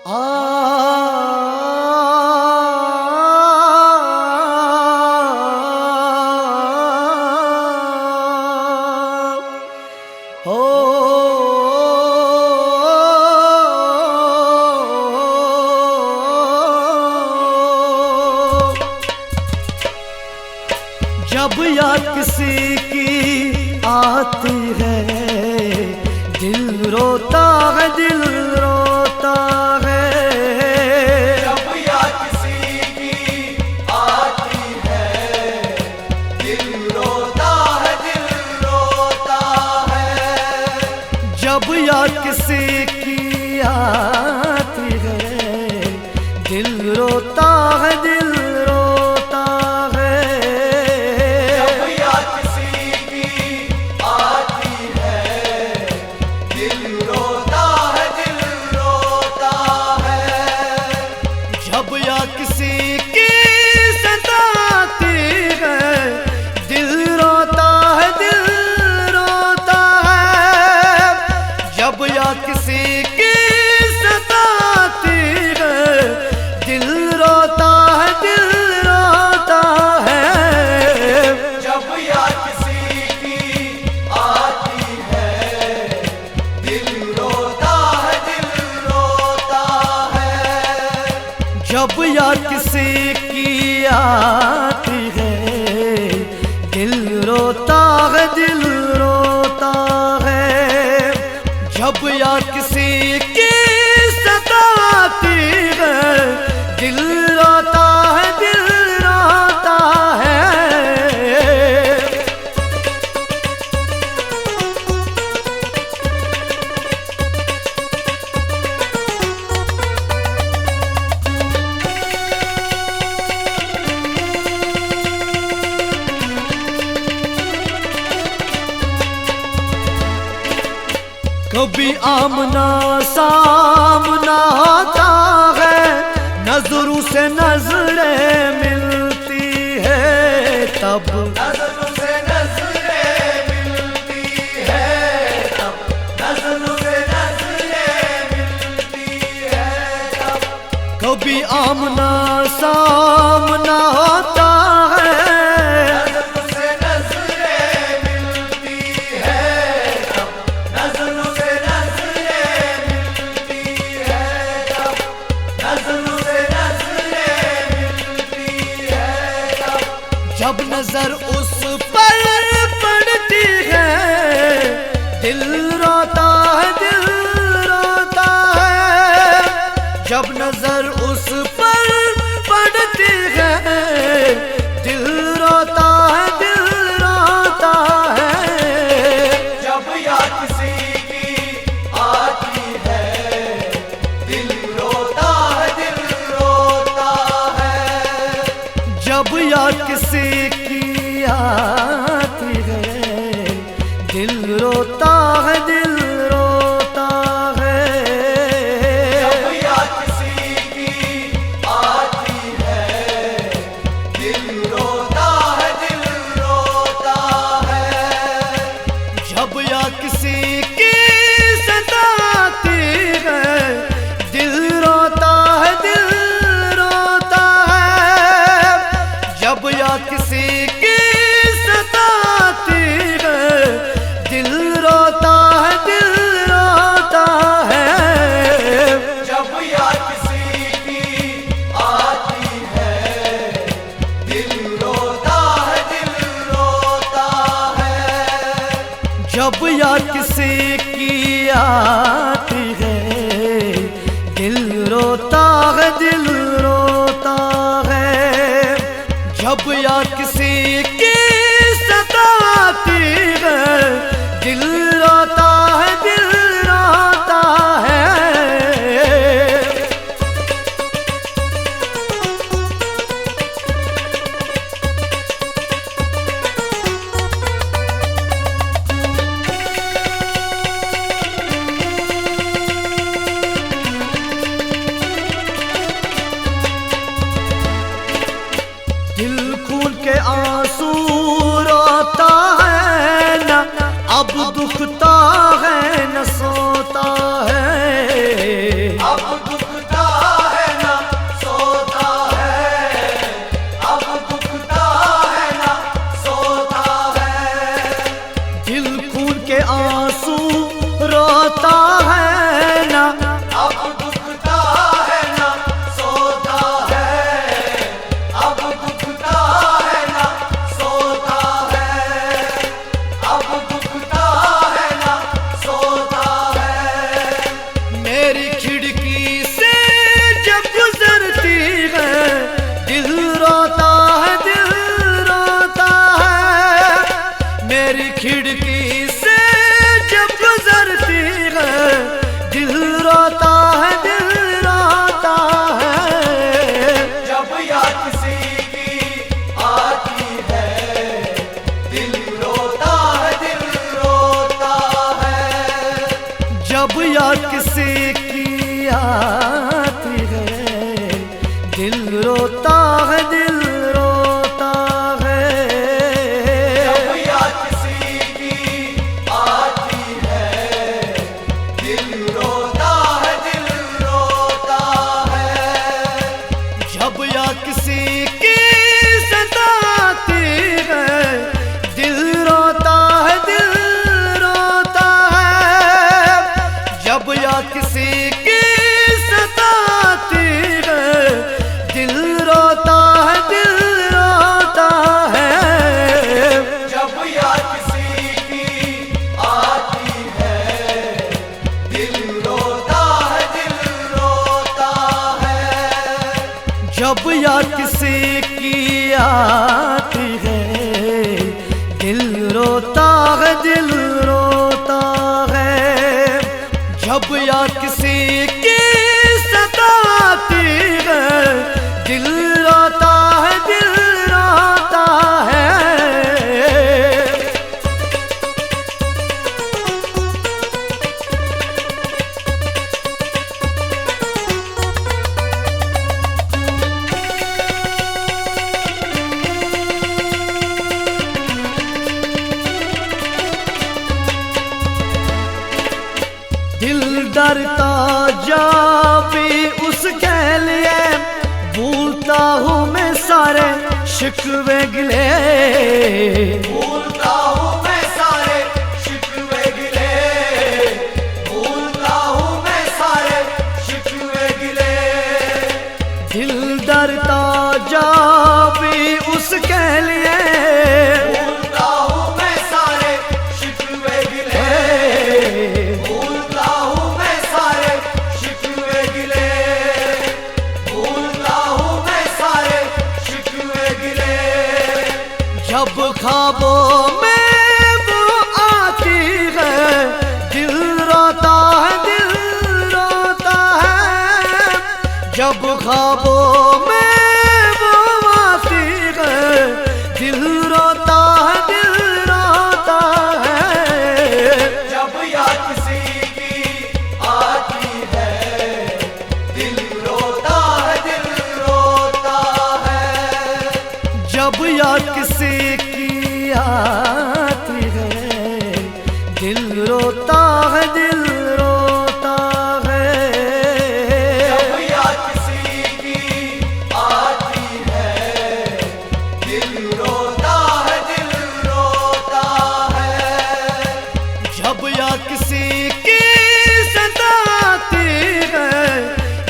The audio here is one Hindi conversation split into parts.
आ हो जब याद किसी की आती है दिल रोता है, दिल रोता है। जब याद किसी की आती है दिल रोता है, दिल रोता है। जब याद किसी की आती है दिल रोता है, दिल रोता है। जब याद किसी की आती है दिल रोता है, दिल रोता है। जब याद किसी की सताती है दिल रोता है, दिल रोता है। जब याद किसी की सताती है दिल रोता है, दिल रोता है। जब याद किसी की आती है दिल रोता है, दिल रोता है। जब याद किसी की आती है दिल रोता है, दिल रोता है। जब याद किसी की सताती है दिल रोता है, दिल रोता है। कभी आमना सामना होता है, नजरों से नजरें मिलती है तब। नज़रों से नज़रें मिलती है तब, नज़रों से नज़रें मिलती है तब। कभी आमना सामना होता है, नज़रों से नज़रें मिलती है तब, नज़रों से नज़रें मिलती है तब, नज़रों से नज़रें मिलती है तब। जब नजर उस पर पड़ती है दिल रोता है, दिल रोता है। जब नजर उस पर पड़ती है दिल रोता है, दिल रोता है। जब याद किसी की आती है दिल रोता है, दिल रोता है। जब याद किसी की आती है दिल रोता है, दिल रोता है। जब याद किसी की आती है दिल रोता है, दिल रोता है। जब याद किसी की सताती है दिल रोता है, दिल रोता है। जब याद किसी की सताती है दिल रोता है, दिल रोता है। जब याद किसी की आती है दिल रोता है, दिल रोता है। जब याद किसी की आती है दिल रोता है, दिल रोता है। जब याद किसी की सताती है दिल रोता है, दिल रोता है। खिड़की से जब गुजरती है दिल रोता है, दिल रोता है। जब याद किसी की आती है दिल रोता है, दिल रोता है। जब याद किसी की आती है दिल रोता है, दिल रोता है। जब याद किसी की आती है दिल रोता है, दिल रोता है। जब याद किसी की सताती है दिल रोता है, दिल रोता है। जब याद किसी की सताती है दिल रोता है, दिल रोता है। जब याद किसी की आती है दिल रोता है, दिल रोता है। जब याद किसी की आती है दिल रोता है, दिल रोता है। जब याद किसी की सताती है दिल रोता है, दिल रोता है। दिल डरता जा भी उसके लिए भूलता हूँ मैं सारे शिकवे गिले। भूलता हूँ मैं सारे शिकवे गिले, भूलता हूँ मैं सारे शिकवे गिले। दिल डरता जा भी उसके लिए भूलता हूँ मैं सारे शिकवे गिले, भूलता हूँ मैं सारे शिकवे गिले, भूलता हूँ मैं सारे शिकवे गिले। जब ख्वाबों में वो आती है दिल रोता है, दिल रोता है। जब ख्वाबों में वो आती है दिल रोता है, दिल रोता है। जब याद किसी की आती है दिल रोता है, दिल रोता है। जब याद किसी की आती है दिल रोता है, दिल रोता है। जब याद किसी की आती है दिल रोता है, दिल रोता है। जब याद किसी की सताती है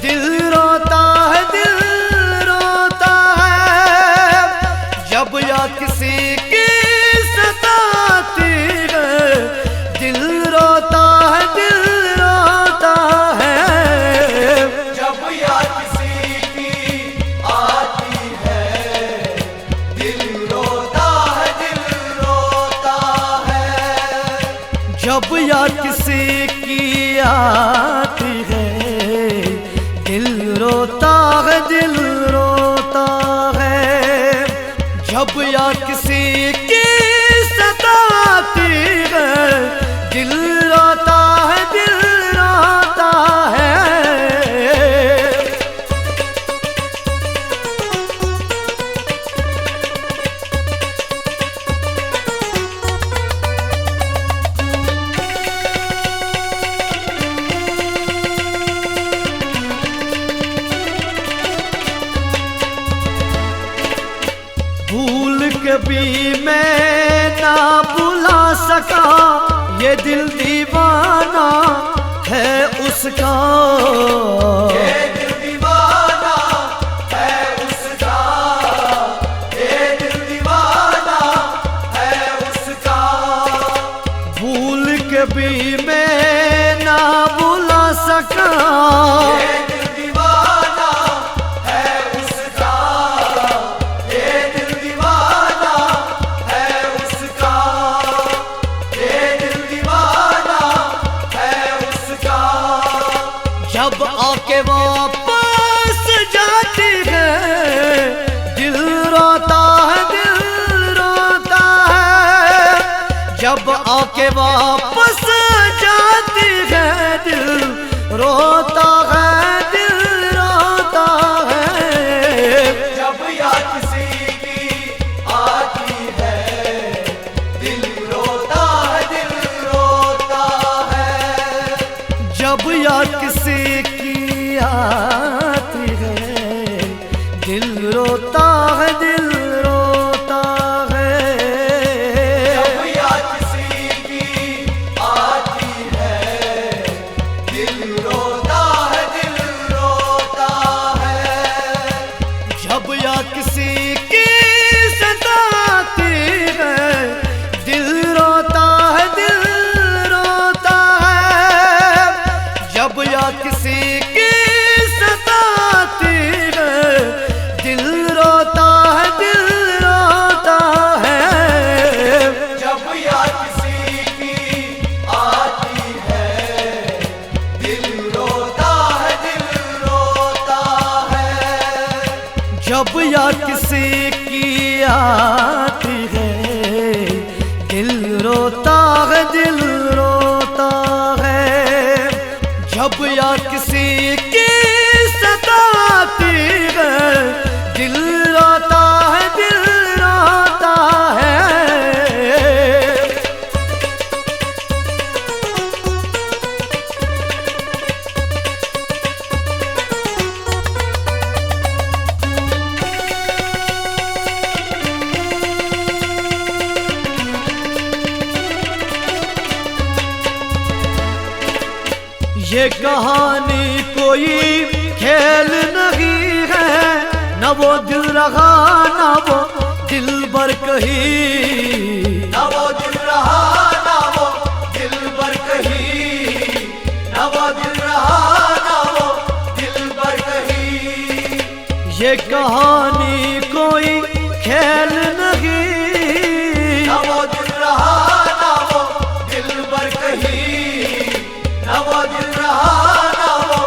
दिल रोता है, दिल रोता है। जब याद किसी की सताती है दिल रोता है, दिल रोता है। जब याद किसी की आती है दिल रोता है, दिल रोता है। जब याद किसी की आती है दिल रोता है, दिल रोता है। जब याद किसी की सताती है दिल रोता है, दिल रोता है। भूल कभी मैं ना भुला सका ये दिल दीवाना है उसका। ये दिल दीवाना है उसका, ये दिल दीवाना है उसका। भूल कभी मैं ना भुला सका ये दिल दीवाना है उसका, ये दिल दीवाना है उसका। आके वापस जाती है दिल रोता है, दिल रोता है। जब याद किसी की आती है दिल रोता है, दिल रोता है। जब याद किसी की आती है दिल रोता है, दिल रोता है। जब याद किसी की आती है दिल रोता है, दिल रोता है। जब याद किसी की सताती है दिल रोता है, दिल रोता है। जब याद किसी की सताती है दिल रोता है, दिल रोता है। जब याद किसी की आती है दिल रोता है, दिल रोता है। जब याद किसी की आती है दिल रोता है, दिल रोता है। जब याद किसी की सताती है दिल रोता है, दिल रोता है। ये कहानी कोई खेल नहीं है, न वो दिल रहा न वो दिल बर कहीं। ना वो दिल रहा ना वो दिल बर कहीं, ना वो दिल रहा ना वो दिल बर कहीं। ये कहानी कोई खेल नहीं, ना वो दिल रहा ना वो दिल बर कहीं, ना वो दिल रहा ना वो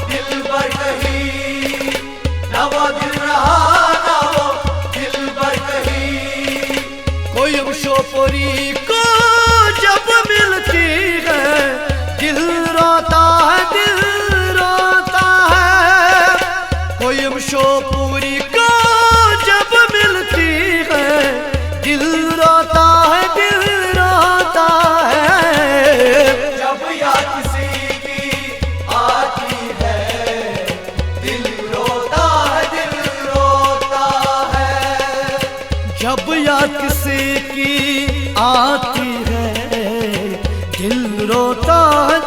दिल बर कहीं, ना वो दिल रहा ना वो दिल बर कहीं। कोई शोपरी को जब मिलती है दिल रोता है, दिल रोता है। कोई शोपरी को जब मिलती है दिल रोता है, दिल रोता है। जब याद किसी की आती है दिल रोता है, दिल रोता है। जब याद किसी की आती है दिल रोता है,